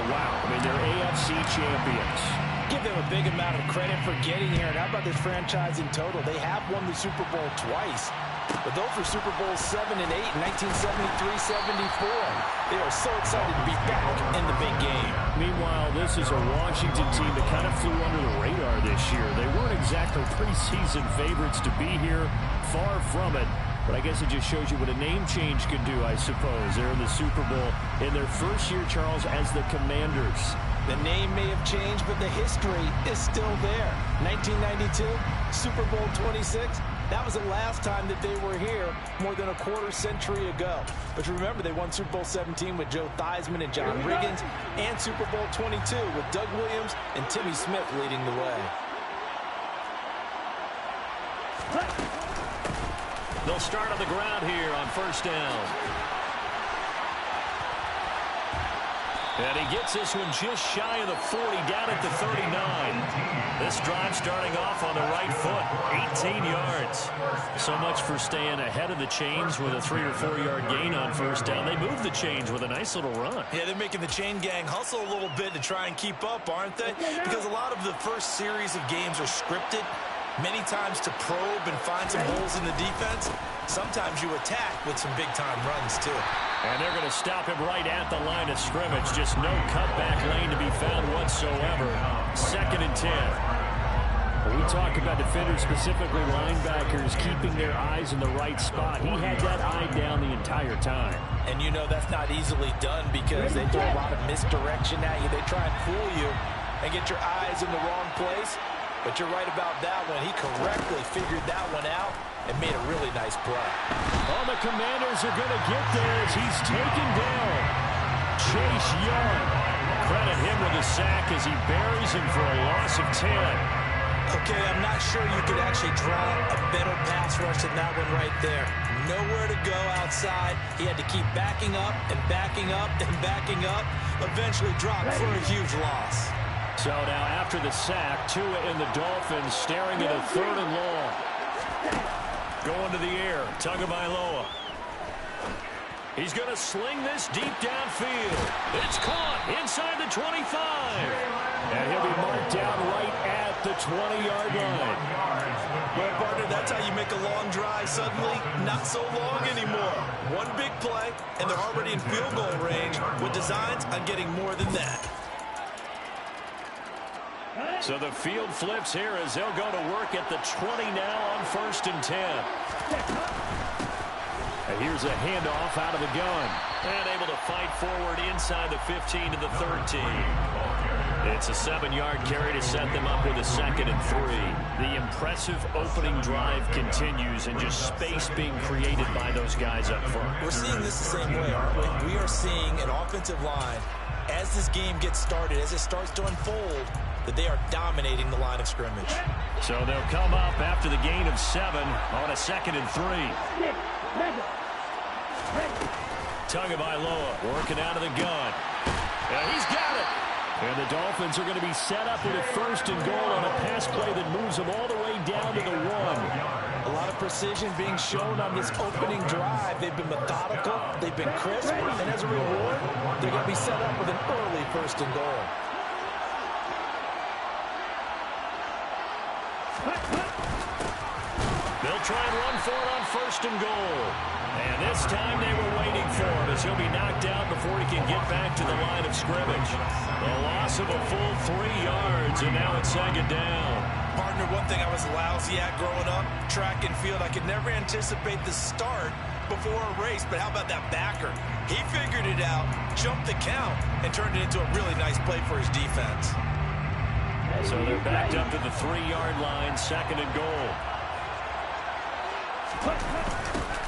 wow. I mean, they're AFC champions. Give them a big amount of credit for getting here. And how about this franchise in total? They have won the Super Bowl twice. But those were Super Bowls 7 and 8 in 1973-74. They are so excited to be back in the big game. Meanwhile, this is a Washington team that kind of flew under the radar this year. They weren't exactly preseason favorites to be here. Far from it. But I guess it just shows you what a name change could do, I suppose. They're in the Super Bowl in their first year, Charles, as the Commanders. The name may have changed, but the history is still there. 1992, Super Bowl 26. That was the last time that they were here more than a quarter century ago. But remember, they won Super Bowl 17 with Joe Theismann and John Riggins, and Super Bowl 22 with Doug Williams and Timmy Smith leading the way. They'll start on the ground here on first down. And he gets this one just shy of the 40, down at the 39. This drive starting off on the right foot, 18 yards. So much for staying ahead of the chains with a 3 or 4 yard gain on first down. They move the chains with a nice little run. Yeah, they're making the chain gang hustle a little bit to try and keep up, aren't they? Because a lot of the first series of games are scripted. Many times to probe and find some holes in the defense. Sometimes you attack with some big-time runs, too. And they're going to stop him right at the line of scrimmage. Just no cutback lane to be found whatsoever. 2nd and 10. When we talk about defenders, specifically linebackers, keeping their eyes in the right spot. He had that eye down the entire time. And you know that's not easily done because they throw a lot of misdirection at you. They try and fool you and get your eyes in the wrong place. But you're right about that one. He correctly figured that one out and made a really nice play. Oh, the Commanders are going to get there as he's taken down. Chase Young. Credit him with a sack as he buries him for a loss of 10. Okay, I'm not sure you could actually draw a better pass rush than that one right there. Nowhere to go outside. He had to keep backing up and backing up and backing up. Eventually dropped for a huge loss. So now after the sack, Tua and the Dolphins staring at a 3rd and long. Going to the air, Tagovailoa. He's going to sling this deep downfield. It's caught inside the 25. And he'll be marked down right at the 20-yard line. Well, partner, that's how you make a long drive suddenly not so long anymore. One big play, and they're already in field goal range with designs on getting more than that. So the field flips here as they'll go to work at the 20 now on 1st and 10. And here's a handoff out of the gun. And able to fight forward inside the 15 to the 13. It's a 7-yard carry to set them up with a 2nd and 3. The impressive opening drive continues and just space being created by those guys up front. We're seeing this the same way, aren't we? We are seeing an offensive line as this game gets started, as it starts to unfold, that they are dominating the line of scrimmage. So they'll come up after the gain of 7 on a 2nd and 3. Tagovailoa working out of the gun. And he's got it. And the Dolphins are going to be set up with a 1st and goal on a pass play that moves them all the way down to the 1. A lot of precision being shown on this opening drive. They've been methodical, they've been crisp, and as a reward, they're going to be set up with an early 1st and goal. They'll try and run for it on 1st and goal. And this time they were waiting for him as he'll be knocked out before he can get back to the line of scrimmage. A loss of a full 3 yards, and now it's 2nd down. Partner, one thing I was lousy at growing up, track and field, I could never anticipate the start before a race, but how about that backer? He figured it out, jumped the count, and turned it into a really nice play for his defense. So they're backed up to the 3-yard line, 2nd and goal.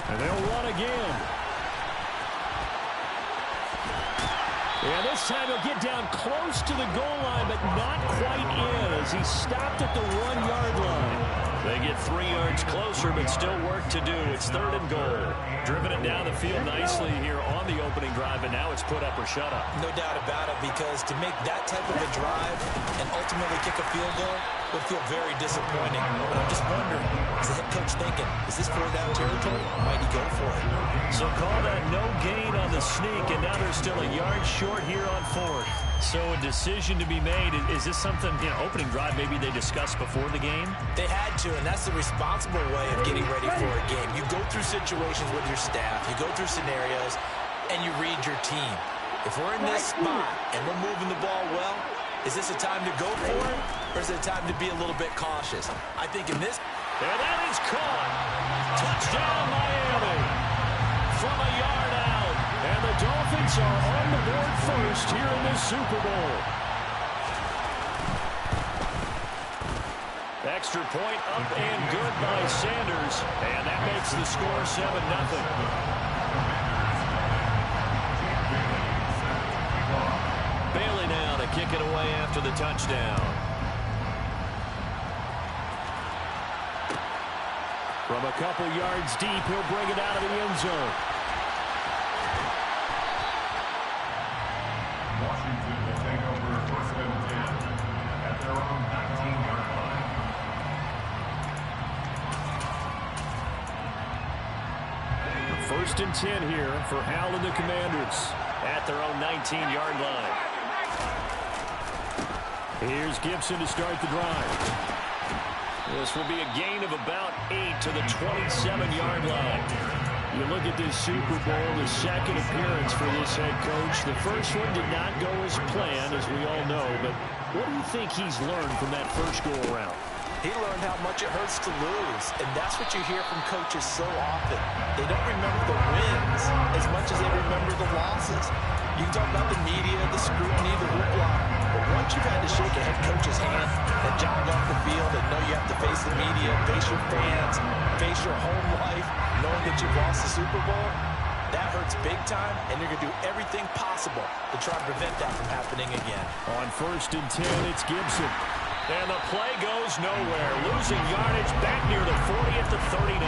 And they'll run again. And this time he'll get down close to the goal line, but not quite in as he stopped at the 1-yard line. They get 3 yards closer, but still work to do. It's 3rd and goal. Driven it down the field nicely here on the opening drive, and now it's put up or shut up. No doubt about it, because to make that type of a drive and ultimately kick a field goal would feel very disappointing. But I'm just wondering, is the head coach thinking, is this 4th down territory? Might he go for it? So call that no gain on the sneak, and now they're still a yard short here on 4th. So a decision to be made. Is this something, opening drive maybe they discussed before the game? They had to, and that's the responsible way of getting ready for a game. You go through situations with your staff, you go through scenarios, and you read your team. If we're in this spot and we're moving the ball well, is this a time to go for it, or is it a time to be a little bit cautious? I think in this... And that is caught. Touchdown, Miami. From a yard out. And the Dolphins are on the board first here in this Super Bowl. Extra point up and good by Sanders. And that makes the score 7-0. Bailey now to kick it away after the touchdown. From a couple yards deep, he'll bring it out of the end zone. Washington will take over first and 10 at their own 19-yard line. First and 10 here for Hal and the Commanders at their own 19-yard line. Here's Gibson to start the drive. This will be a gain of about 8 to the 27-yard line. You look at this Super Bowl, the second appearance for this head coach. The first one did not go as planned, as we all know. But what do you think he's learned from that first go-around? He learned how much it hurts to lose, and that's what you hear from coaches so often. They don't remember the wins as much as they remember the losses. You can talk about the media, the scrutiny, the hoopla, but once you've had to shake a head coach's hand and jog off the field and know you have to face the media, face your fans, face your home life, knowing that you've lost the Super Bowl, that hurts big time, and you're going to do everything possible to try and prevent that from happening again. On first and 10, it's Gibson. And the play goes nowhere. Losing yardage back near the 40 at the 39.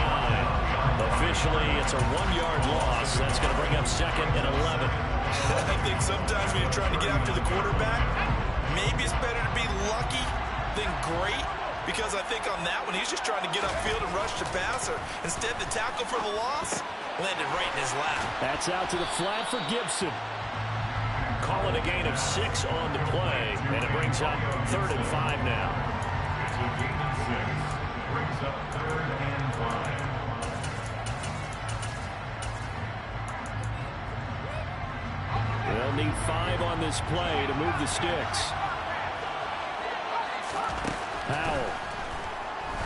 Officially, it's a 1-yard loss. That's going to bring up second and 11. I think sometimes when you're trying to get after the quarterback, maybe it's better to be lucky than great. Because I think on that one, he's just trying to get upfield and rush the passer. Instead, the tackle for the loss landed right in his lap. That's out to the flat for Gibson. Call it a gain of 6 on the play, and it brings up 3rd and 5 now. It's a gain of 6. Brings up 3rd and 5. They'll need 5 on this play to move the sticks. Powell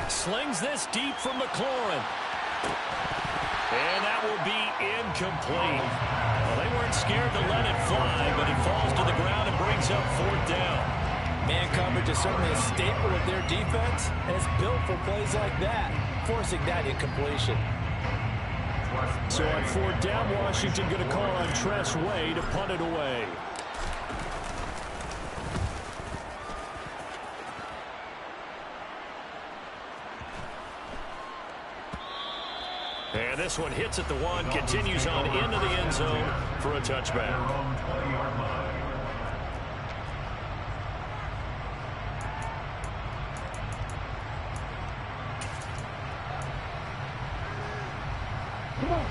slings this deep from McLaurin. And that will be incomplete. Well, they weren't scared to let it fly, but it falls to the ground and brings up 4th down. Man coverage is certainly a staple of their defense, and it's built for plays like that, forcing that incompletion. So on 4th down, Washington going to call on Tress Way to punt it away. And this one hits at the 1, continues on into the end zone for a touchback.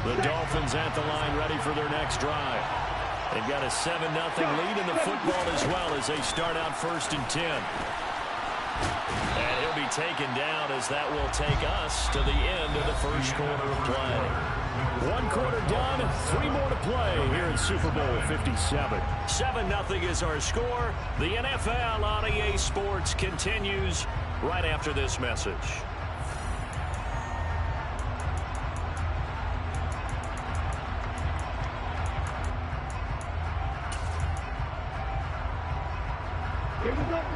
The Dolphins at the line ready for their next drive. They've got a 7-0 lead in the football as well as they start out 1st and 10. And he'll be taken down as that will take us to the end of the first quarter of play. 1 quarter done, 3 more to play here in Super Bowl 57. 7-0 is our score. The NFL on EA Sports continues right after this message.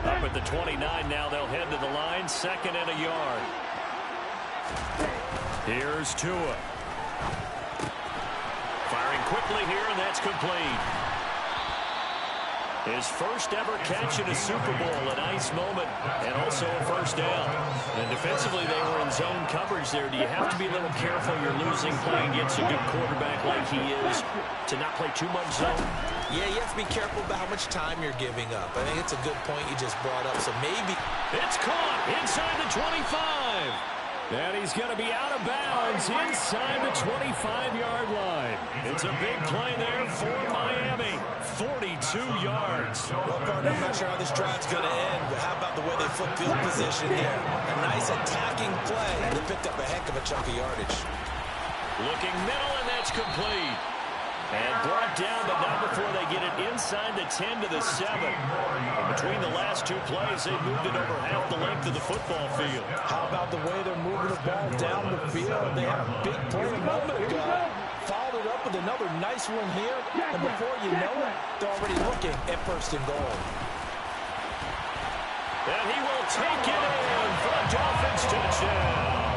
Up at the 29 now, they'll head to the line, 2nd and a yard. Here's Tua. Firing quickly here, and that's complete. His first ever catch in a Super Bowl, a nice moment, and also a 1st down. And defensively, they were in zone coverage there. Do you have to be a little careful? You're losing, playing against a good quarterback like he is, to not play too much zone? Yeah, you have to be careful about how much time you're giving up. I think it's a good point you just brought up. So maybe... It's caught inside the 25. And he's going to be out of bounds inside the 25-yard line. It's a big play there for Miami. 42 yards. Well, partner, I'm not sure how this drive's going to end, but how about the way they flip field position here? A nice attacking play, and they picked up a heck of a chunk of yardage. Looking middle, and that's complete. And brought down, but not before they get it inside the 10 to the 7. And between the last two plays, they moved it over half the length of the football field. How about the way they're moving the ball down the field? They had a big play a moment ago. Followed it up with another nice one here. And before you know it, they're already looking at first and goal. And he will take it in for a Dolphins touchdown.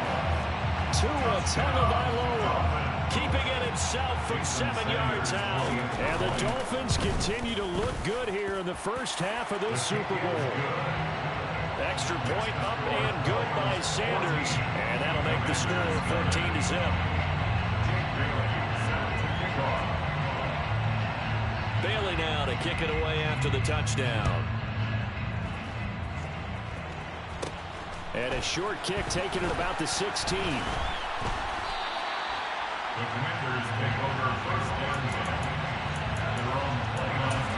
Tua Tagovailoa keeping it himself from 7 yards out. And the Dolphins continue to look good here in the first half of this Super Bowl. Extra point up and good by Sanders. And that'll make the score 14-0. Bailey now to kick it away after the touchdown. And a short kick taken at about the 16. The Commanders take over first and 10 at their own play-line.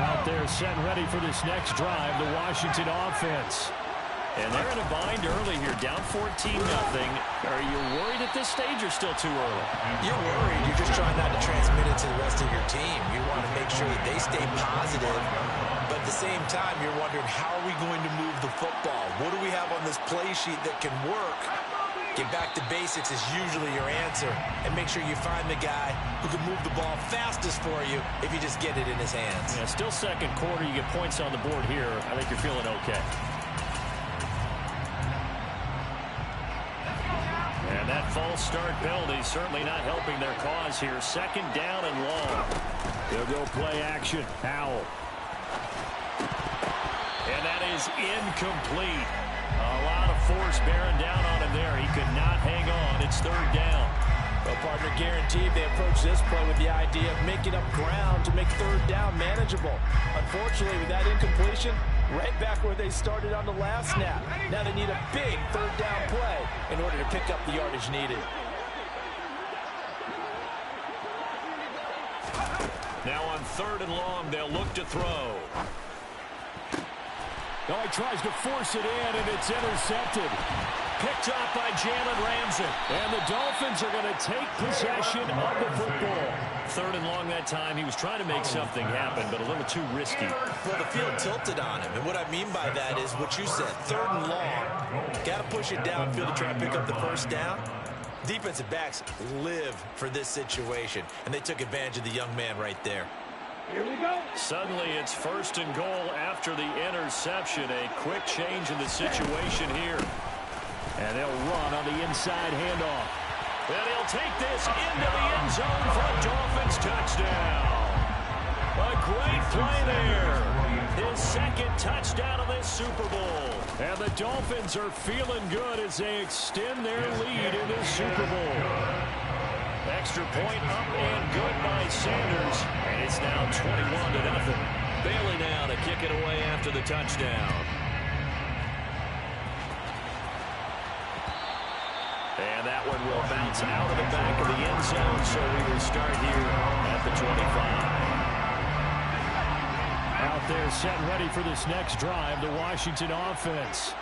Out there set and ready for this next drive, the Washington offense. And they're in a bind early here, down 14-0. Are you worried at this stage or still too early? You're worried. You're just trying not to transmit it to the rest of your team. You want to make sure that they stay positive. But at the same time, you're wondering, how are we going to move the football? What do we have on this play sheet that can work? Get back to basics is usually your answer. And make sure you find the guy who can move the ball fastest for you if you just get it in his hands. Yeah, still second quarter. You get points on the board here. I think you're feeling okay. And that false start penalty certainly not helping their cause here. Second down and long. They'll go play action. Howell. And that is incomplete. A lot of force bearing down on him there. He could not hang on. It's third down. Well, partner, guaranteed they approach this play with the idea of making up ground to make third down manageable. Unfortunately, with that incompletion, right back where they started on the last snap. Now they need a big third down play in order to pick up the yardage needed. Now on third and long, they'll look to throw. Oh, he tries to force it in, and it's intercepted. Picked off by Jalen Ramsey. And the Dolphins are going to take possession of the football. Third and long that time. He was trying to make something happen, but a little too risky. Well, the field tilted on him. And what I mean by that is what you said. Third and long. Got to push it downfield to try to pick up the first down. Defensive backs live for this situation. And they took advantage of the young man right there. Here we go. Suddenly it's first and goal after the interception. A quick change in the situation here. And they'll run on the inside handoff. And he'll take this into the end zone for a Dolphins touchdown. A great play there. His second touchdown of this Super Bowl. And the Dolphins are feeling good as they extend their lead in this Super Bowl. Extra point up and good by Sanders. And it's now 21-0. Bailey now to kick it away after the touchdown. And that one will bounce out of the back of the end zone, so we will start here at the 25. Out there set and ready for this next drive, the Washington offense.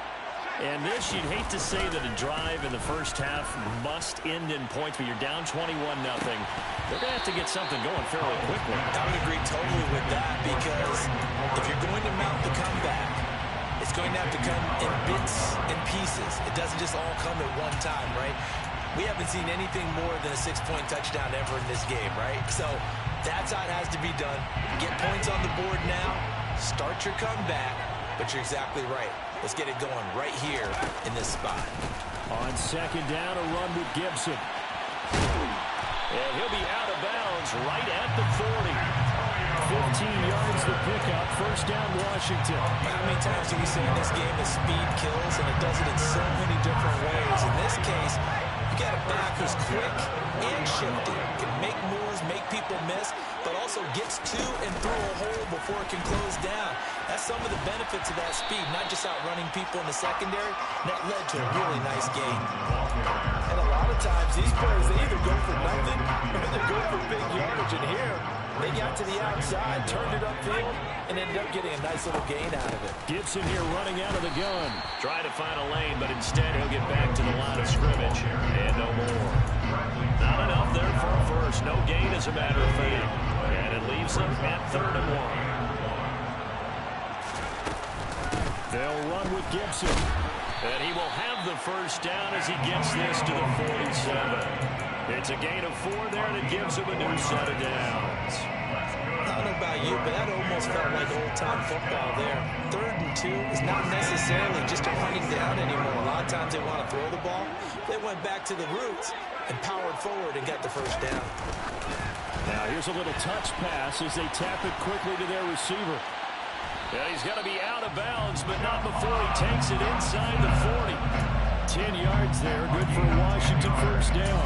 And this, you'd hate to say that a drive in the first half must end in points, but you're down 21-0. They're going to have to get something going fairly quickly. I would agree totally with that, because if you're going to mount the comeback, it's going to have to come in bits and pieces. It doesn't just all come at one time, right? We haven't seen anything more than a 6-point touchdown ever in this game, right? So that's how it has to be done. Get points on the board now, start your comeback, but you're exactly right. Let's get it going right here in this spot. On second down, a run with Gibson. And he'll be out of bounds right at the 40. 15 yards to pick up. First down, Washington. How many times do we say in this game that speed kills, and it does it in so many different ways? In this case, you got a back who's quick and shifty, can make moves, make people miss, but also gets to and through a hole before it can close down. That's some of the benefits of that speed, not just outrunning people in the secondary. That led to a really nice gain. And a lot of times, these players, they either go for nothing or they go for big yardage. And here, they got to the outside, turned it upfield, and ended up getting a nice little gain out of it. Gibson here running out of the gun. Trying to find a lane, but instead he'll get back to the line of scrimmage. And no more. Not enough there for a first. No gain, as a matter of fact. And it leaves them at 3rd and 1. They'll run with Gibson. And he will have the first down as he gets this to the 47. It's a gain of 4 there, and it gives him a new set of downs. I don't know about you, but that almost felt like old-time football there. 3rd and 2 is not necessarily just a running down anymore. A lot of times they want to throw the ball. They went back to the roots and powered forward and got the first down. Now here's a little touch pass as they tap it quickly to their receiver. And he's got to be out of bounds, but not before he takes it inside the 40. 10 yards there, good for a Washington first down.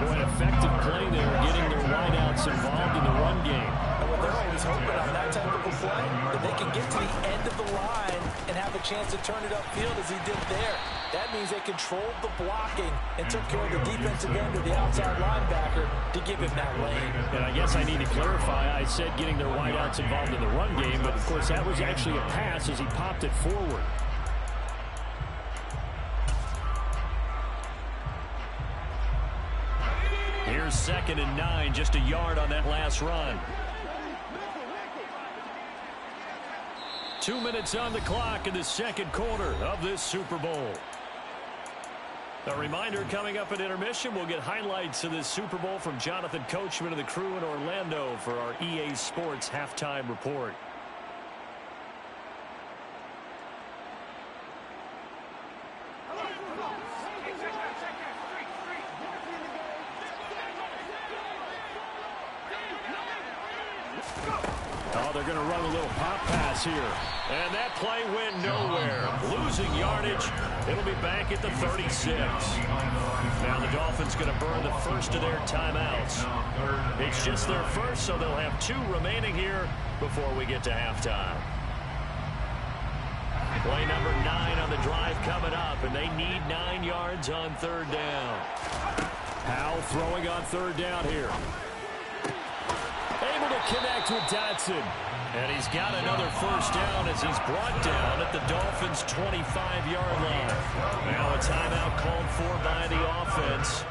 Boy, an effective play there, getting their wideouts involved in the run game. And what they're always hoping on that type of a play, that they can get to the end of the line and have a chance to turn it upfield as he did there. That means they controlled the blocking and took care of the defensive end of the outside linebacker to give him that lane. And I guess I need to clarify, I said getting their wideouts involved in the run game, but of course that was actually a pass as he popped it forward. Here's 2nd and 9, just a yard on that last run. 2 minutes on the clock in the second quarter of this Super Bowl. A reminder, coming up at intermission, we'll get highlights of this Super Bowl from Jonathan Coachman and the crew in Orlando for our EA Sports halftime report. Oh, they're going to run a little pop pass here. And that play went nowhere. Losing yardage. It'll be back at the 36. Now the Dolphins going to burn the first of their timeouts. It's just their first, so they'll have 2 remaining here before we get to halftime. Play number 9 on the drive coming up, and they need 9 yards on 3rd down. Howell throwing on 3rd down here. Able to connect with Dotson. And he's got another first down as he's brought down at the Dolphins' 25-yard line. Now a timeout called for by the offense,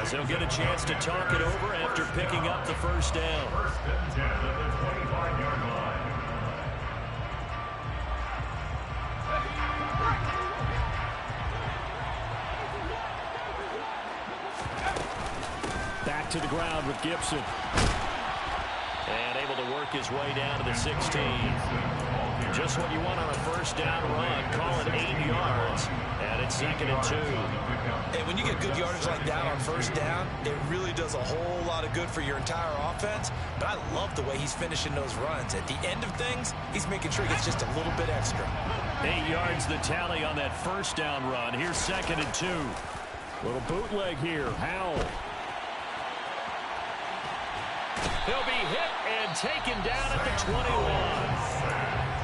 as he'll get a chance to talk it over after picking up the first down. 1st and 10 at the 25-yard line. Back to the ground with Gibson. And able to work his way down to the 16. Just what you want on a first down run. Call it 8 yards. And it's 2nd and 2. And when you get good yardage like that on first down, it really does a whole lot of good for your entire offense. But I love the way he's finishing those runs. At the end of things, he's making sure he gets just a little bit extra. 8 yards the tally on that first down run. Here's 2nd and 2. Little bootleg here. Howell. He'll be hit and taken down at the 21.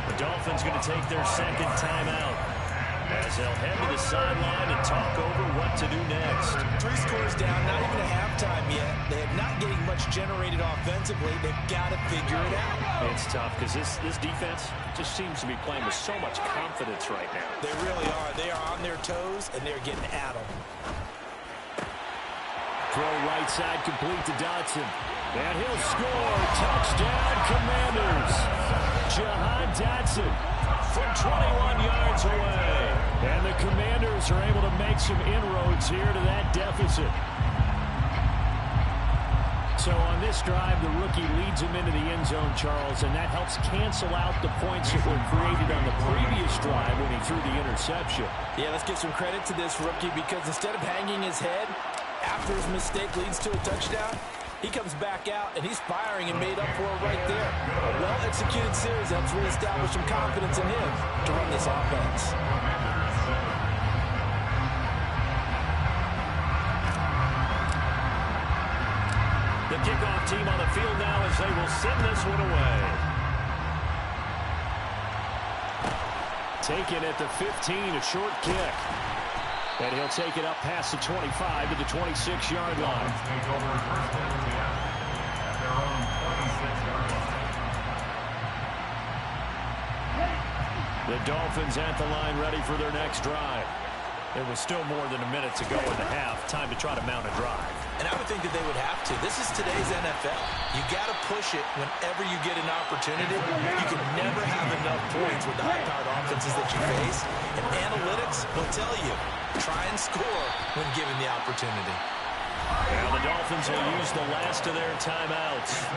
The Dolphins going to take their 2nd timeout as they'll head to the sideline and talk over what to do next. 3 scores down, not even a halftime yet. They are not getting much generated offensively. They've got to figure it out. It's tough because this defense just seems to be playing with so much confidence right now. They really are. They are on their toes, and they're getting at them. Throw right side complete to Dotson. And he'll score. Touchdown, Commanders. Jahan Dotson from 21 yards away. And the Commanders are able to make some inroads here to that deficit. So on this drive, the rookie leads him into the end zone, Charles, and that helps cancel out the points that were created on the previous drive when he threw the interception. Yeah, let's give some credit to this rookie because instead of hanging his head after his mistake leads to a touchdown, he comes back out, and he's firing and made up for it right there. A well-executed series helps reestablish some confidence in him to run this offense. The kickoff team on the field now as they will send this one away. Taken at the 15, a short kick. And he'll take it up past the 25 to the 26-yard line. Take over first down at their own 26-yard line. The Dolphins at the line ready for their next drive. There was still more than a minute to go in the half. Time to try to mount a drive. And I would think that they would have to. This is today's NFL. You got to push it whenever you get an opportunity. You can never have enough points with the high-powered offenses that you face. And analytics will tell you, try and score when given the opportunity. Now the Dolphins will use the last of their timeouts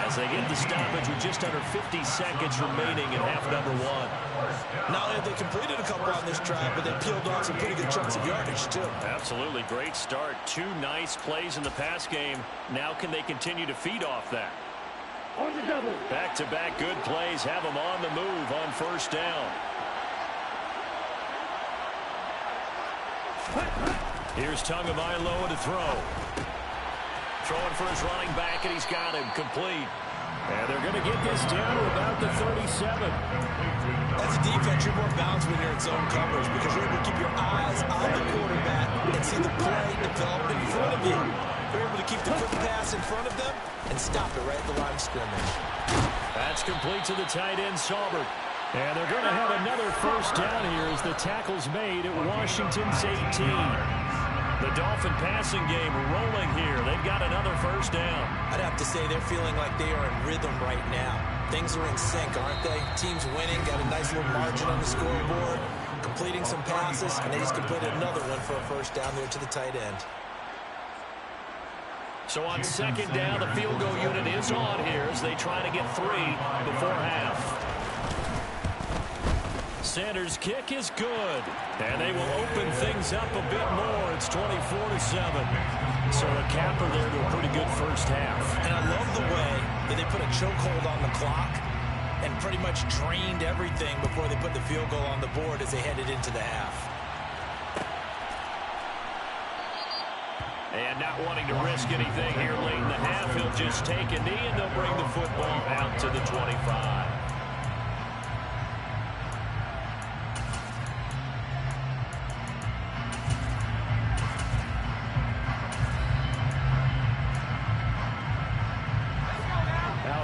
as they get the stoppage with just under 50 seconds remaining in half number one. Not only have they completed a couple on this drive, but they peeled off some pretty good chunks of yardage, too. Absolutely. Great start. Two nice plays in the pass game. Now can they continue to feed off that? Back-to-back good plays have them on the move on first down. Here's Tagovailoa to throw. Throwing for his running back, and he's got him complete. And they're going to get this down to about the 37. As a defense, you're more balanced when you're in zone coverage because you're able to keep your eyes on the quarterback and see the play develop in front of you. You're able to keep the quick pass in front of them and stop it right at the line of scrimmage. That's complete to the tight end, Saubert. And they're going to have another first down here as the tackle's made at Washington's 18. The Dolphin passing game rolling here. They've got another first down. I'd have to say they're feeling like they are in rhythm right now. Things are in sync, aren't they? Team's winning, got a nice little margin on the scoreboard, completing some passes, and they just completed another one for a first down there to the tight end. So on second down, the field goal unit is on here as they try to get three before half. Sanders' kick is good, and they will open things up a bit more. It's 24-7. So a capper there to a pretty good first half. And I love the way that they put a chokehold on the clock and pretty much drained everything before they put the field goal on the board as they headed into the half. And not wanting to risk anything here late in the half, he'll just take a knee, and they'll bring the football out to the 25.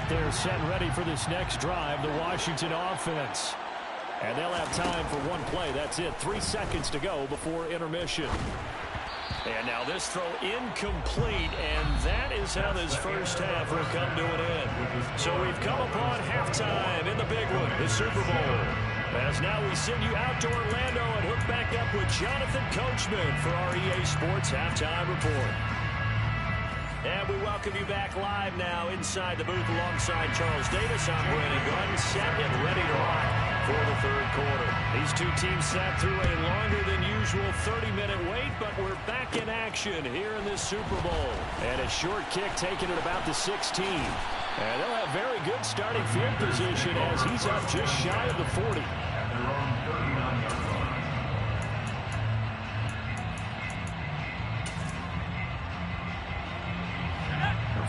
They're set and ready for this next drive, the Washington offense. And they'll have time for one play. That's it. 3 seconds to go before intermission. And now this throw incomplete, and that is how this first half will come to an end. So we've come upon halftime in the big one, the Super Bowl. As now we send you out to Orlando and hook back up with Jonathan Coachman for our EA Sports Halftime Report. And we welcome you back live now inside the booth alongside Charles Davis. I'm Brandon Gunn, set and ready to rock for the third quarter. These two teams sat through a longer than usual 30-minute wait, but we're back in action here in this Super Bowl. And a short kick taken at about the 16. And they'll have very good starting field position as he's up just shy of the 40.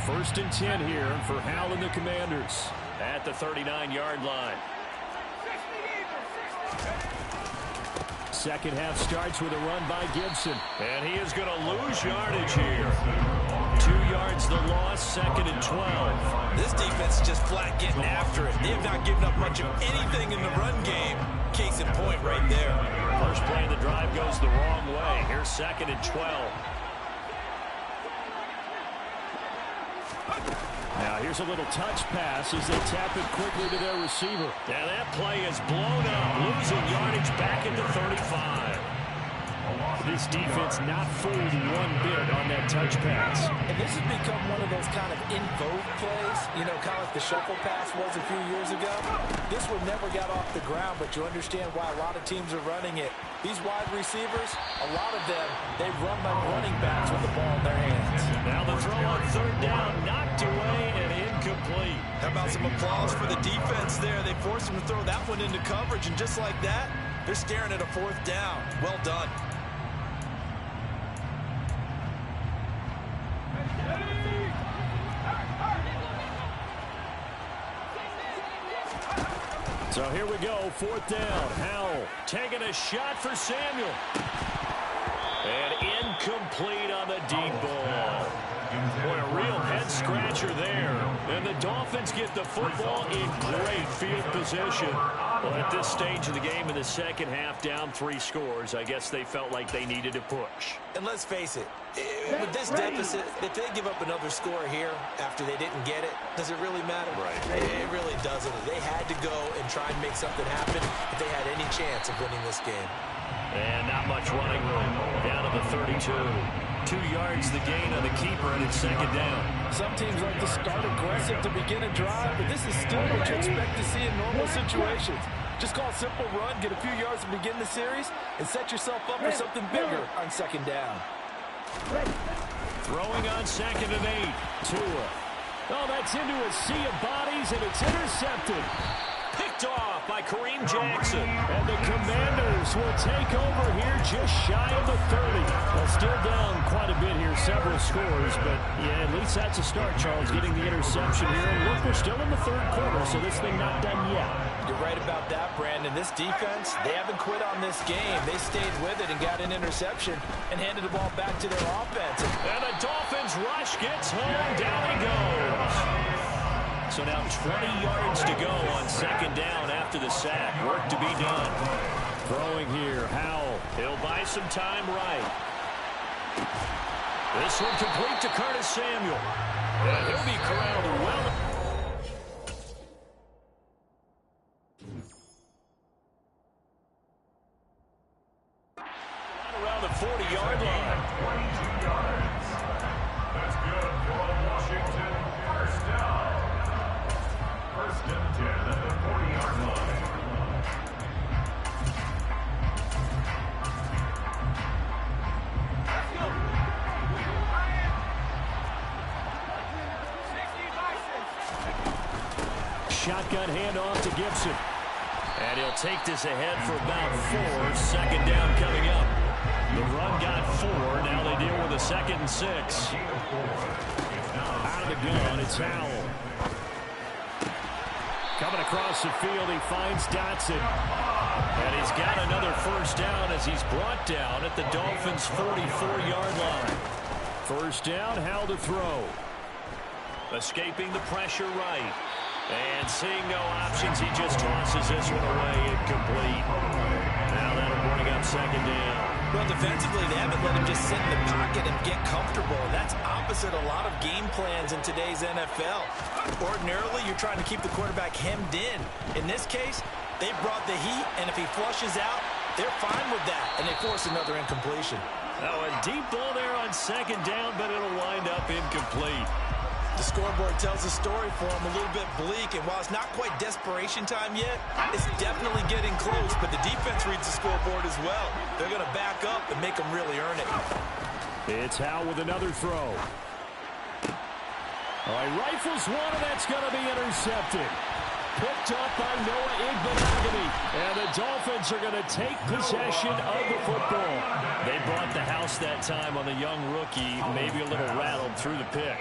First and 10 here for Hal and the Commanders at the 39-yard line. Second half starts with a run by Gibson. And he is going to lose yardage here. 2 yards the loss, second and 12. This defense is just flat getting after it. They have not given up much of anything in the run game. Case in point right there. First play of the drive goes the wrong way. Here's second and 12. Now here's a little touch pass as they tap it quickly to their receiver. Now that play is blown up, losing yardage back at the 35. This defense not fooled one bit on that touch pass. And this has become one of those kind of in vogue plays, you know, kind of like the shuffle pass was a few years ago. This one never got off the ground, but you understand why a lot of teams are running it. These wide receivers, a lot of them, they run like running backs with the ball in their hands. Now the throw on third down, knocked away and incomplete. How about some applause for the defense there? They forced him to throw that one into coverage, and just like that, they're staring at a fourth down. Well done. So here we go, 4th down. Howell taking a shot for Samuel. And incomplete on the deep ball. Boy, a real head-scratcher there. And the Dolphins get the football in great field position. Well, at this stage of the game in the second half, down 3 scores, I guess they felt like they needed to push. And let's face it, with this deficit, if they give up another score here after they didn't get it, does it really matter? Right. It really doesn't. They had to go and try and make something happen if they had any chance of winning this game. And not much running room. Down to the 32. 2 yards the gain on the keeper, and it's 2nd down. Some teams like to start aggressive to begin a drive, but this is still what you expect to see in normal situations. Just call a simple run, get a few yards to begin the series, and set yourself up for something bigger on 2nd down. Throwing on 2nd and 8. Tua. Oh, that's into a sea of bodies, and it's intercepted. Picked off by Kareem Jackson. And the Commanders will take over here just shy of the 30. Well, still down quite a bit here, several scores, but yeah, at least that's a start, Charles, getting the interception here. And look, we're still in the 3rd quarter, so this thing not done yet. You're right about that, Brandon. This defense, they haven't quit on this game. They stayed with it and got an interception and handed the ball back to their offense. And the Dolphins rush gets home. Down he goes. So now 20 yards to go on 2nd down after the sack. Work to be done. Throwing here, Howell. He'll buy some time right. This one complete to Curtis Samuel. And he'll be corralled well. Around the 40-yard line. 22 yards. That's good for Washington. 1st down. 1st and 10 at the 40-yard line. Shotgun handoff to Gibson. And he'll take this ahead for about 4. 2nd down coming up. The run got 4. Now they deal with a 2nd and 6. Out of the gun, it's Howell. Coming across the field, he finds Dotson. And he's got another 1st down as he's brought down at the Dolphins' 44-yard line. 1st down, Howell to throw. Escaping the pressure right. And seeing no options, he just tosses this one away, incomplete. Now that'll bring up 2nd down. Well, defensively, they haven't let him just sit in the pocket and get comfortable. And that's opposite a lot of game plans in today's NFL. Ordinarily, you're trying to keep the quarterback hemmed in. In this case, they brought the heat, and if he flushes out, they're fine with that, and they force another incompletion. Oh, a deep ball there on 2nd down, but it'll wind up incomplete. The scoreboard tells the story for him, a little bit bleak, and while it's not quite desperation time yet, it's definitely getting close, but the defense reads the scoreboard as well. They're going to back up and make them really earn it. It's Howell with another throw. All right, rifles one, and that's going to be intercepted. Picked up by Noah Igbenogany, and the Dolphins are going to take possession of the football. They brought the house that time on the young rookie, maybe a little rattled through the pick.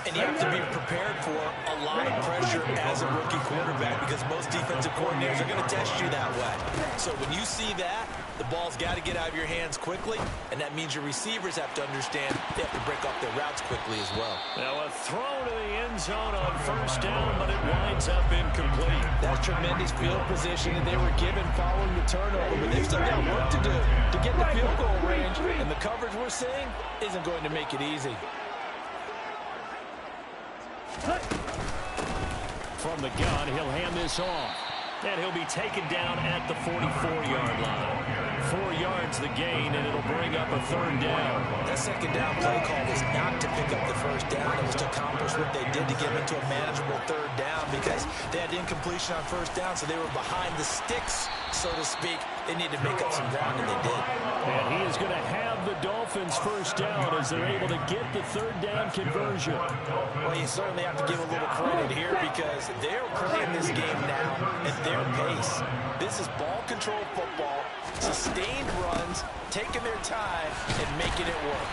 And you have to be prepared for a lot of pressure as a rookie quarterback because most defensive coordinators are going to test you that way. So when you see that, the ball's got to get out of your hands quickly, and that means your receivers have to understand they have to break off their routes quickly as well. Now a throw to the end zone on 1st down, but it winds up incomplete. That's tremendous field position that they were given following the turnover, but they've still got work to do to get the field goal range, and the coverage we're seeing isn't going to make it easy. From the gun, he'll hand this off. And he'll be taken down at the 44-yard line. 4 yards the gain, and it'll bring up a 3rd down. That 2nd down play call was not to pick up the 1st down. It was to accomplish what they did to get into a manageable 3rd down because they had incompletion on 1st down, so they were behind the sticks, so to speak. They needed to make up some ground, and they did. And he is going to have the Dolphins' 1st down as they're able to get the 3rd down conversion. Well, you certainly have to give a little credit here because they're playing this game now at their pace. This is ball control football, sustained runs, taking their time, and making it work.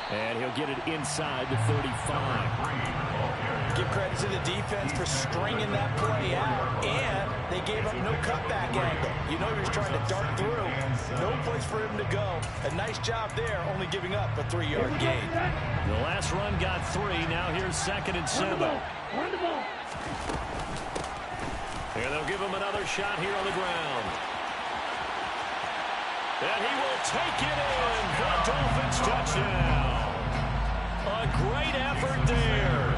And he'll get it inside the 35. Give credit to the defense for stringing that play out, and they gave up no cutback angle. You know he was trying to dart through. No place for him to go. A nice job there, only giving up a 3-yard gain. The last run got 3. Now here's 2nd and 7. And they'll give him another shot here on the ground. And he will take it in for a Dolphins touchdown. A great effort there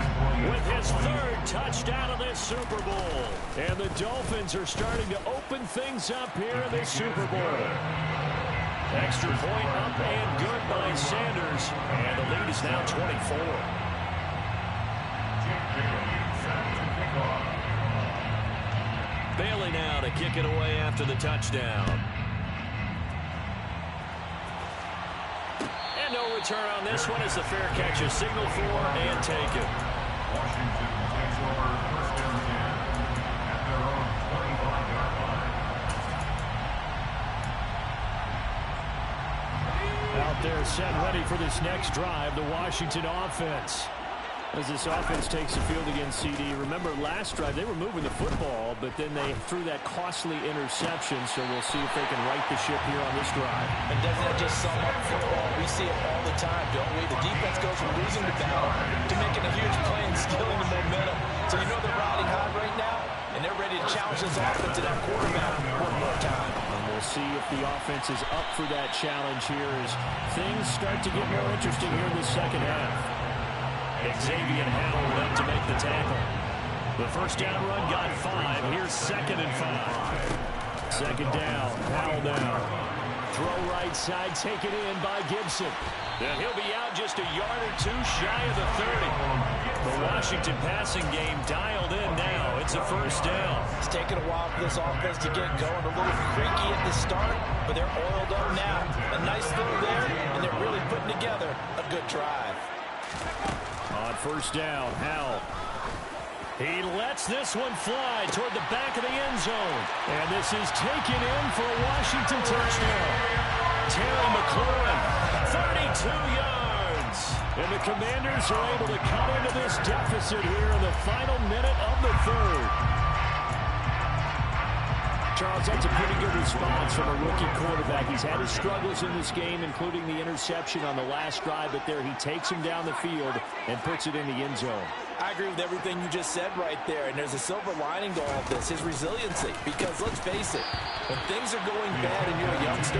with his 3rd touchdown of this Super Bowl. And the Dolphins are starting to open things up here in this Super Bowl. Extra point up and good by Sanders. And the lead is now 24. Bailey now to kick it away after the touchdown. And no return on this one as the fair catch is signaled for and taken. Washington takes over 1st and 10 at their own 25-yard line. Out there set ready for this next drive, the Washington offense. As this offense takes the field against CD. Remember last drive they were moving the football, but then they threw that costly interception, so we'll see if they can right the ship here on this drive. And doesn't that just sum up football? We see it all the time, don't we? The defense goes from losing the battle to making a huge play and stealing the momentum. So you know they're riding high right now, and they're ready to challenge this offense to that quarterback one more time. And we'll see if the offense is up for that challenge here as things start to get more interesting here in the second half. Xavier Howard up to make the tackle. The first down run got 5. Here's 2nd and 5. 2nd down. Howell now. Throw right side. Taken in by Gibson. And he'll be out just a yard or 2 shy of the 30. The Washington passing game dialed in now. It's a first down. It's taken a while for this offense to get going. A little creaky at the start, but they're oiled up now. A nice throw there, and they're really putting together a good drive. On first down, Howell. He lets this one fly toward the back of the end zone. And this is taken in for a Washington touchdown. Terry McLaurin, 32 yards. And the Commanders are able to cut into this deficit here in the final minute of the 3rd. Charles, that's a pretty good response from a rookie quarterback. He's had his struggles in this game, including the interception on the last drive, but there he takes him down the field and puts it in the end zone. I agree with everything you just said right there, and there's a silver lining to all of this, his resiliency. Because let's face it, when things are going bad and you're a youngster,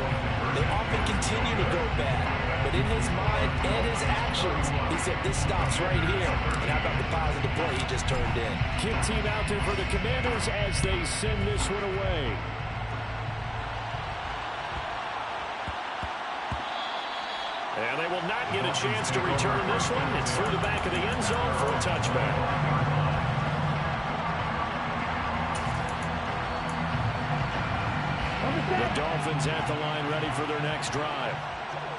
they often continue to go bad. But in his mind and his actions, he said, this stops right here. And how about the positive play he just turned in? Kick team out there for the Commanders as they send this one away. And they will not get a chance to return this one. It's through the back of the end zone for a touchback. The Dolphins at the line ready for their next drive.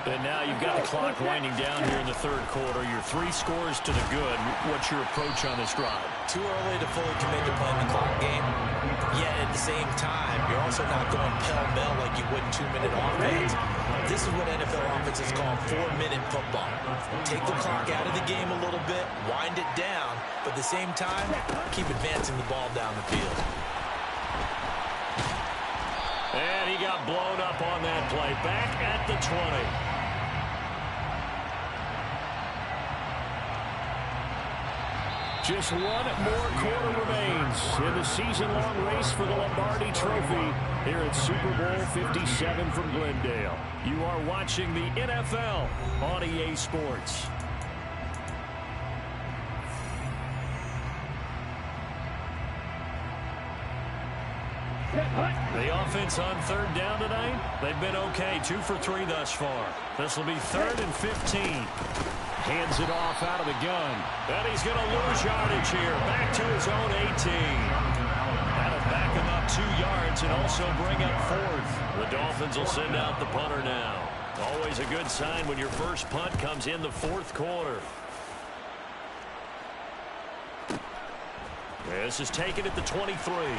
And now you've got the clock winding down here in the 3rd quarter. Your 3 scores to the good. What's your approach on this drive? Too early to fully commit to playing the clock game. Yet at the same time, you're also not going pell-mell like you would in 2-minute offense. This is what NFL offenses call 4-minute football. Take the clock out of the game a little bit, wind it down, but at the same time, keep advancing the ball down the field. And he got blown up on that play. Back at the 20. Just one more quarter remains in the season-long race for the Lombardi Trophy here at Super Bowl 57 from Glendale. You are watching the NFL on EA Sports. The offense on 3rd down tonight, they've been okay. 2 for 3 thus far. This will be 3rd and 15. Hands it off out of the gun. And he's going to lose yardage here. Back to his own 18. That'll back him up 2 yards and also bring up 4th. The Dolphins will send out the punter now. Always a good sign when your first punt comes in the 4th quarter. This is taken at the 23.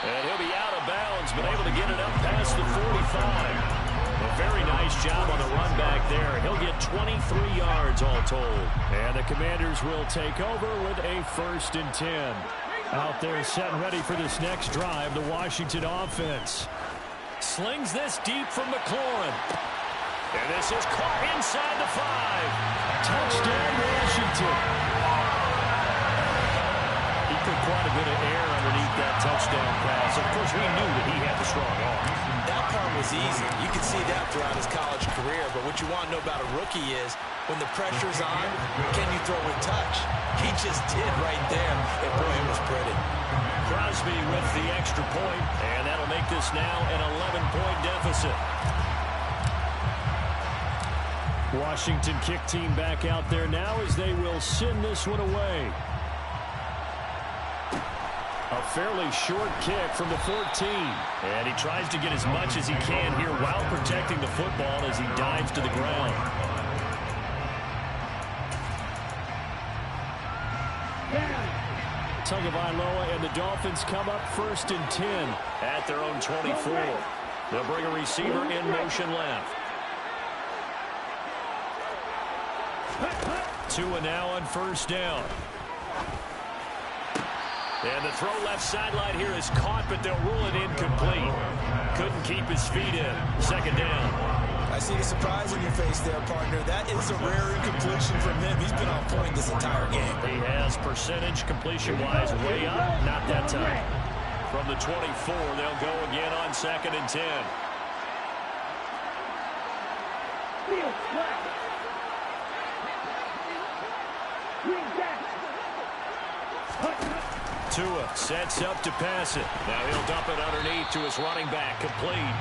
And he'll be out of bounds, but able to get it up past the 45. The very nice job on the run back there. He'll get 23 yards all told. And the Commanders will take over with a 1st and 10. Out there set and ready for this next drive, the Washington offense. Slings this deep from McLaurin. And this is caught inside the 5. Touchdown, Washington. He put quite a bit of air underneath that touchdown pass. Of course, we knew that he had the strong arm. That part was easy. You could see that throughout his college career. But what you want to know about a rookie is when the pressure's on, can you throw with touch? He just did right there. And boy, it was pretty. Crosby with the extra point, and that'll make this now an 11-point deficit. Washington kick team back out there now as they will send this one away. A fairly short kick from the 14. And he tries to get as much as he can here while protecting the football as he dives to the ground. Tagovailoa and the Dolphins come up 1st and 10 at their own 24. They'll bring a receiver in motion left. Tua now on 1st down. And the throw left sideline here is caught, but they'll rule it incomplete. Couldn't keep his feet in. 2nd down. I see the surprise in your face there, partner. That is a rare incompletion from him. He's been on point this entire game. He has percentage completion-wise way up. Not that time. From the 24, they'll go again on 2nd and 10. Tua sets up to pass it. Now he'll dump it underneath to his running back, complete.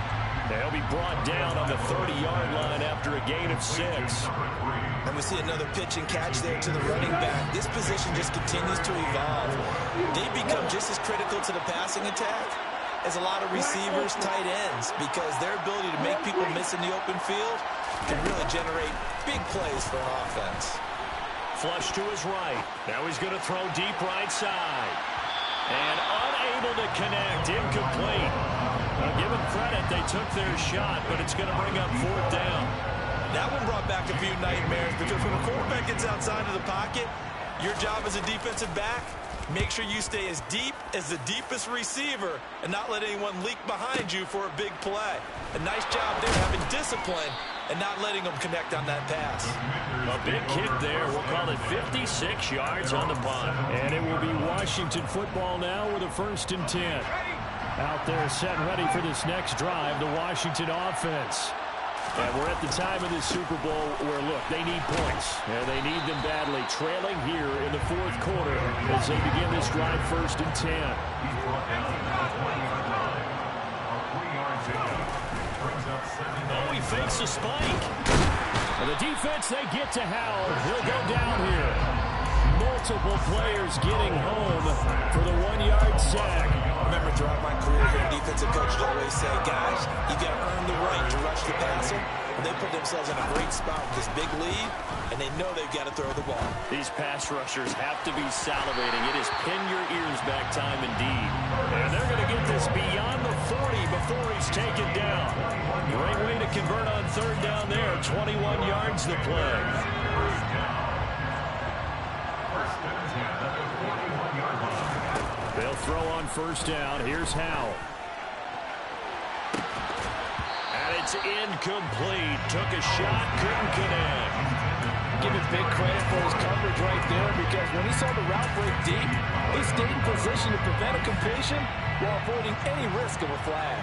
They'll be brought down on the 30-yard line after a gain of 6. And we see another pitch and catch there to the running back. This position just continues to evolve. They become just as critical to the passing attack as a lot of receivers, tight ends, because their ability to make people miss in the open field can really generate big plays for an offense. Flush to his right. Now he's going to throw deep right side. And unable to connect. Incomplete. Now, give him credit. They took their shot, but it's going to bring up 4th down. That one brought back a few nightmares because when a quarterback gets outside of the pocket, your job as a defensive back, make sure you stay as deep as the deepest receiver and not let anyone leak behind you for a big play. A nice job there having discipline and not letting them connect on that pass. A big kick there. We'll call it 56 yards on the punt. And it will be Washington football now with a 1st and 10. Out there set and ready for this next drive, the Washington offense. And we're at the time of this Super Bowl where, look, they need points. And they need them badly. Trailing here in the 4th quarter as they begin this drive 1st and 10. Oh, he fakes a spike. And the defense, they get to Howell. He'll go down here. Multiple players getting home for the 1-yard sack. I remember throughout my career here, defensive coaches always say, guys, you got to earn the right to rush the passer. And they put themselves in a great spot with this big lead, and they know they've got to throw the ball. These pass rushers have to be salivating. It is pin your ears back time indeed. And they're going to get this beyond the 40 before he's taken down. Great way to convert on 3rd down there. 21 yards the play. They'll throw on 1st down. Here's Howell. And it's incomplete. Took a shot, couldn't connect. Give him big credit for his coverage right there, because when he saw the route break deep, he stayed in position to prevent a completion while avoiding any risk of a flag.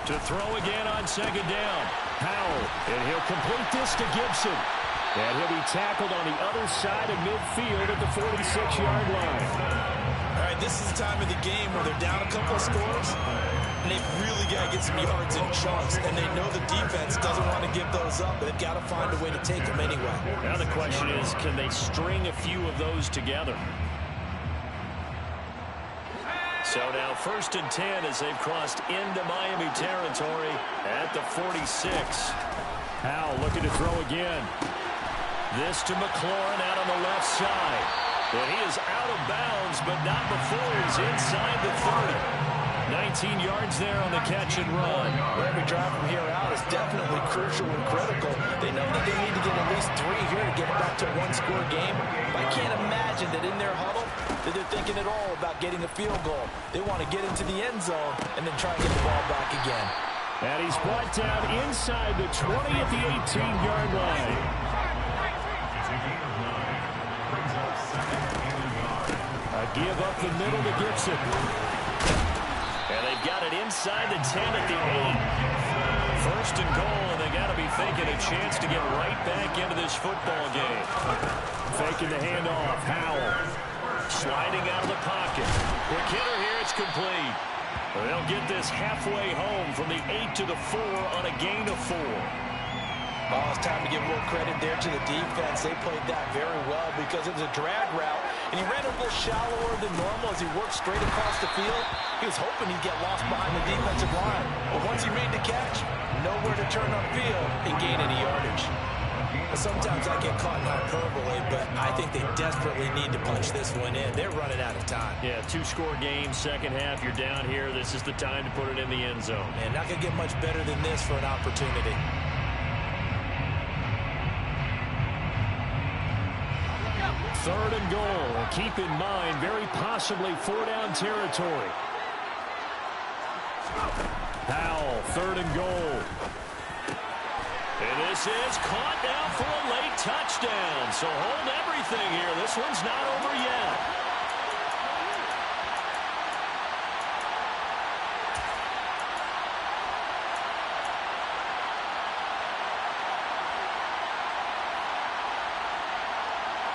To throw again on 2nd down. Howell, and he'll complete this to Gibson. And he'll be tackled on the other side of midfield at the 46-yard line. All right, this is the time of the game where they're down a couple of scores, and they've really got to get some yards in chunks, and they know the defense doesn't want to give those up, but they've got to find a way to take them anyway. Now the question is, can they string a few of those together? So now 1st and 10 as they've crossed into Miami territory at the 46. Howell looking to throw again. This to McLaurin out on the left side. And he is out of bounds, but not before he's inside the 30. 19 yards there on the catch and run. Every drive from here out is definitely crucial and critical. They know that they need to get at least 3 here to get back to a one-score game. But I can't imagine that in their huddle that they're thinking at all about getting a field goal. They want to get into the end zone and then try and get the ball back again. And he's brought down inside the 20 at the 18-yard line. A give up the middle to Gibson. And they've got it inside the 10 at the 8. First and goal, and they got to be thinking a chance to get right back into this football game. Faking the handoff. Howell sliding out of the pocket. Quick hitter here. It's complete. They'll get this halfway home from the 8 to the 4 on a gain of 4. Oh, it's time to give a little credit there to the defense. They played that very well because it was a drag route, and he ran a little shallower than normal as he worked straight across the field. He was hoping he'd get lost behind the defensive line. But once he made the catch, nowhere to turn upfield and gain any yardage. Sometimes I get caught in hyperbole, but I think they desperately need to punch this one in. They're running out of time. Yeah, 2-score game, second half, you're down here. This is the time to put it in the end zone. And not going to get much better than this for an opportunity. Third and goal. Keep in mind, very possibly 4-down territory. Powell, third and goal. And this is caught now for a late touchdown. So hold everything here. This one's not over yet.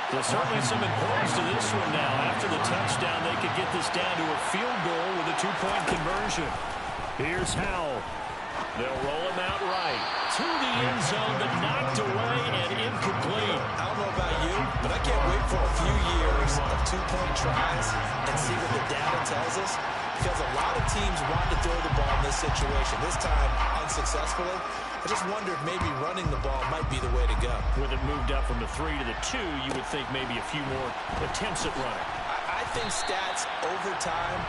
There's certainly some importance to this one now. After the touchdown, they could get this down to a field goal with a 2-point conversion. Here's Howell. They'll roll him out right to the end zone, but knocked away and incomplete. I don't know about you, but I can't wait for a few years of 2-point tries and see what the data tells us, because a lot of teams want to throw the ball in this situation. This time, unsuccessfully. I just wonder if maybe running the ball might be the way to go. With it moved up from the 3 to the 2, you would think maybe a few more attempts at running. I think stats over time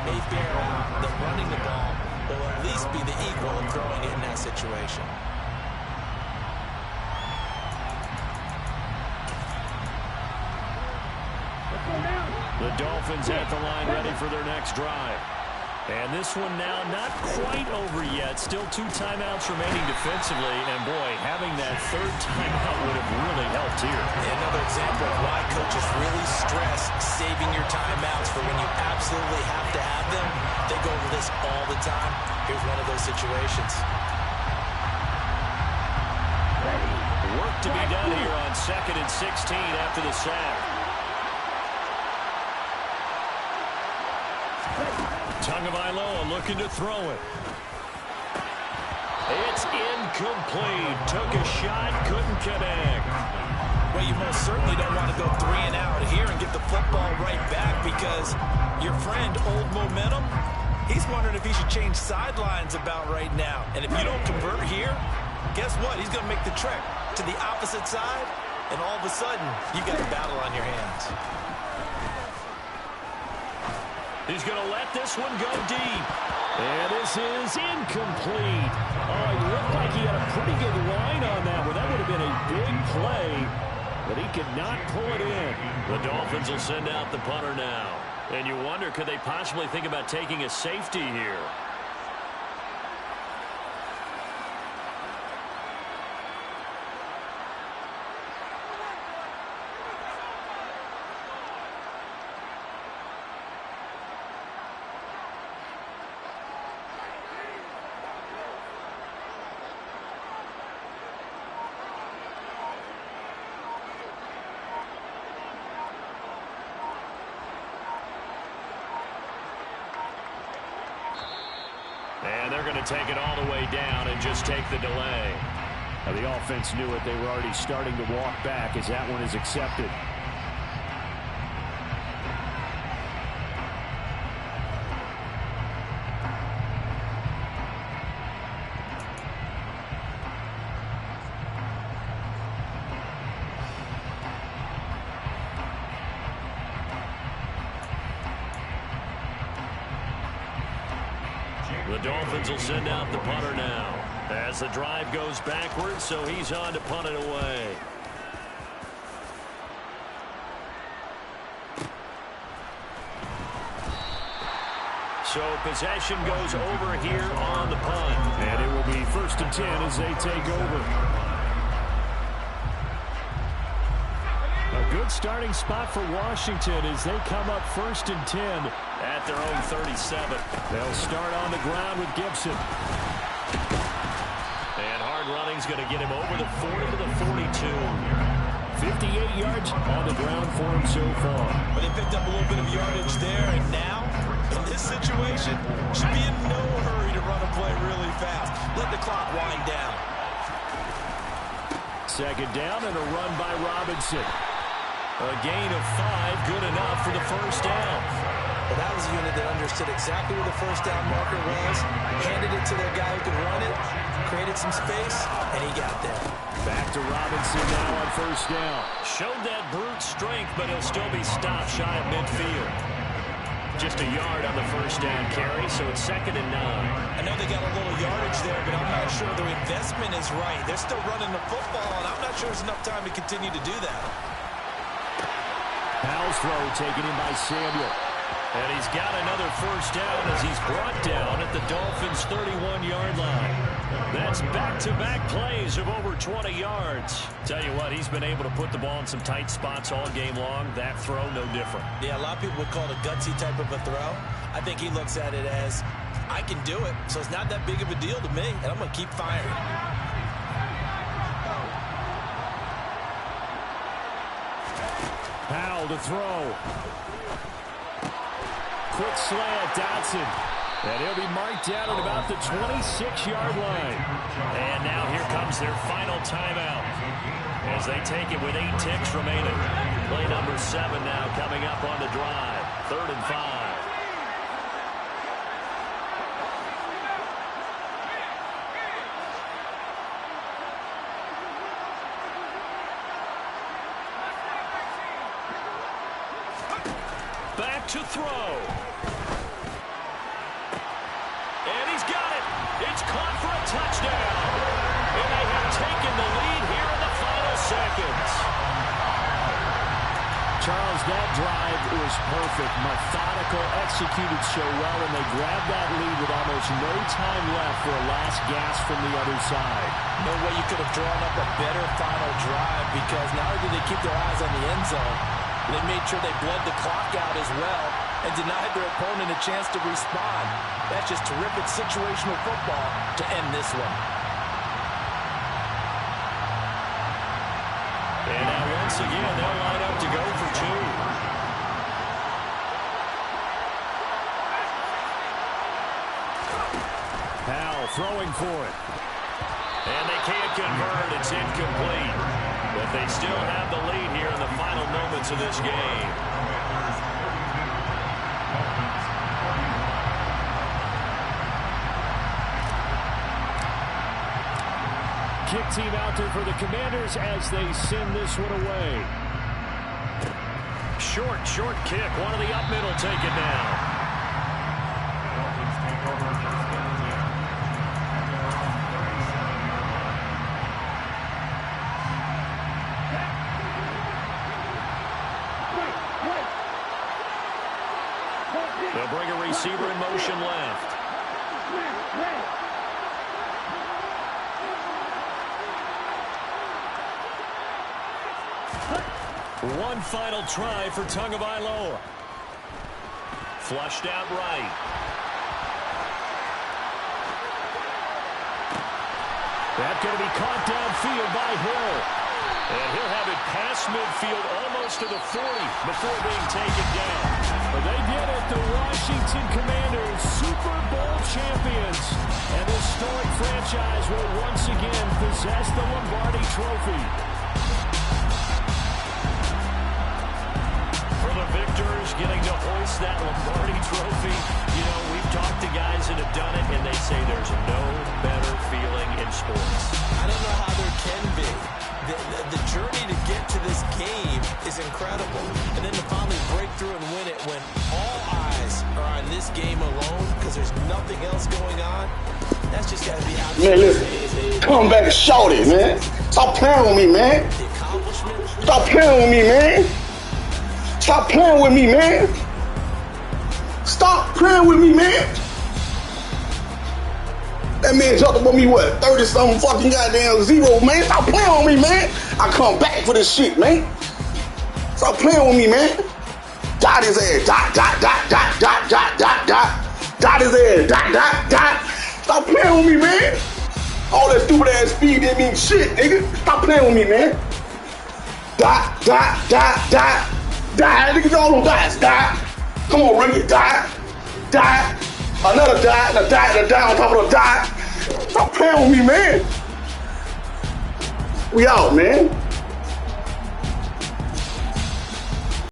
may bear out that running the ball will at least be the equal of throwing it in that situation. The Dolphins at the line ready for their next drive. And this one now not quite over yet. Still 2 timeouts remaining defensively. And, boy, having that third timeout would have really helped here. Another example of why coaches really stress saving your timeouts for when you absolutely have to have them. They go over this all the time. Here's one of those situations. Work to be done here on 2nd and 16 after the sack. Tagovailoa looking to throw it. It's incomplete. Took a shot, couldn't connect. Well, you most certainly don't want to go 3 and out here and get the football right back, because your friend, Old Momentum, he's wondering if he should change sidelines about right now. And if you don't convert here, guess what? He's going to make the trek to the opposite side, and all of a sudden, you got a battle on your hands. He's going to let this one go deep. And this is incomplete. Oh, it looked like he had a pretty good line on that one. That would have been a big play, but he could not pull it in. The Dolphins will send out the punter now. And you wonder, could they possibly think about taking a safety here? And they're going to take it all the way down and just take the delay. Now, the offense knew it. They were already starting to walk back as that one is accepted. The Dolphins will send out the punter now as the drive goes backwards, so he's on to punt it away. So possession goes over here on the punt. And it will be 1st and 10 as they take over. A good starting spot for Washington as they come up 1st and 10. At their own 37. They'll start on the ground with Gibson. And hard running's going to get him over the 40 to the 42. 58 yards on the ground for him so far. But they picked up a little bit of yardage there, and now, in this situation, should be in no hurry to run a play really fast. Let the clock wind down. 2nd down and a run by Robinson. A gain of 5, good enough for the 1st down. Well, that was a unit that understood exactly where the 1st down marker was, handed it to their guy who could run it, created some space, and he got there. Back to Robinson now on 1st down. Showed that brute strength, but he'll still be stopped shy of midfield. Just a yard on the 1st down carry, so it's 2nd and 9. I know they got a little yardage there, but I'm not sure the investment is right. They're still running the football, and I'm not sure there's enough time to continue to do that. Powell's throw taken in by Samuel. And he's got another 1st down as he's brought down at the Dolphins' 31-yard line. That's back-to-back plays of over 20 yards. Tell you what, he's been able to put the ball in some tight spots all game long. That throw, no different. Yeah, a lot of people would call it a gutsy type of a throw. I think he looks at it as, I can do it, so it's not that big of a deal to me, and I'm going to keep firing. Powell to throw. Quick slant, Dotson. And he'll be marked down at about the 26-yard line. And now here comes their final timeout as they take it with 8 ticks remaining. Play number 7 now coming up on the drive. 3rd and 5. Back to throw. And he's got it. It's caught for a touchdown. And they have taken the lead here in the final seconds. Charles, that drive was perfect. Methodical, executed so well, and they grabbed that lead with almost no time left for a last gasp from the other side. No way you could have drawn up a better final drive, because not only did they keep their eyes on the end zone, they made sure they bled the clock out as well and denied their opponent a chance to respond. That's just terrific situational football to end this one. And now once again, they'll line up to go for 2. Powell throwing for it. And they can't convert. It's incomplete. But they still have the lead here in the final moments of this game. Kick team out there for the Commanders as they send this one away. Short kick. One of the up middle take it now. They'll bring a receiver in motion left. One final try for Tagovailoa. Flushed out right. That's going to be caught downfield by Hill. And he'll have it past midfield almost to the 40 before being taken down. Well, they did it. The Washington Commanders, Super Bowl champions. And the historic franchise will once again possess the Lombardi Trophy. For the victors, getting to hoist that Lombardi Trophy, you know, we've talked to guys that have done it, and they say there's no better feeling in sports. I don't know how there can be. The journey to get to this game is incredible. And then to finally break through and win it when all eyes are on this game alone because there's nothing else going on, that's just got to be absolutely man, listen, come back and shout it, man. Stop playing with me, man. the accomplishment. Stop playing with me, man. Stop playing with me, man. Stop playing with me, man. That man talked about me, what, 30-something fucking goddamn zero, man. Stop playing with me, man. I come back for this shit, man. Stop playing with me, man. Dot his ass. Dot, dot, dot, dot, dot, dot, dot, dot. Dot his ass. Dot, dot, dot. Stop playing with me, man. All that stupid ass speed didn't mean shit, nigga. Stop playing with me, man. Dot, dot, dot, dot. Dot. Niggas all them dots. Dot. Come on, Ricky. Dot. Dot. Another dot, and a dot, and a dot on top of the dot. Stop playing with me, man. We out, man.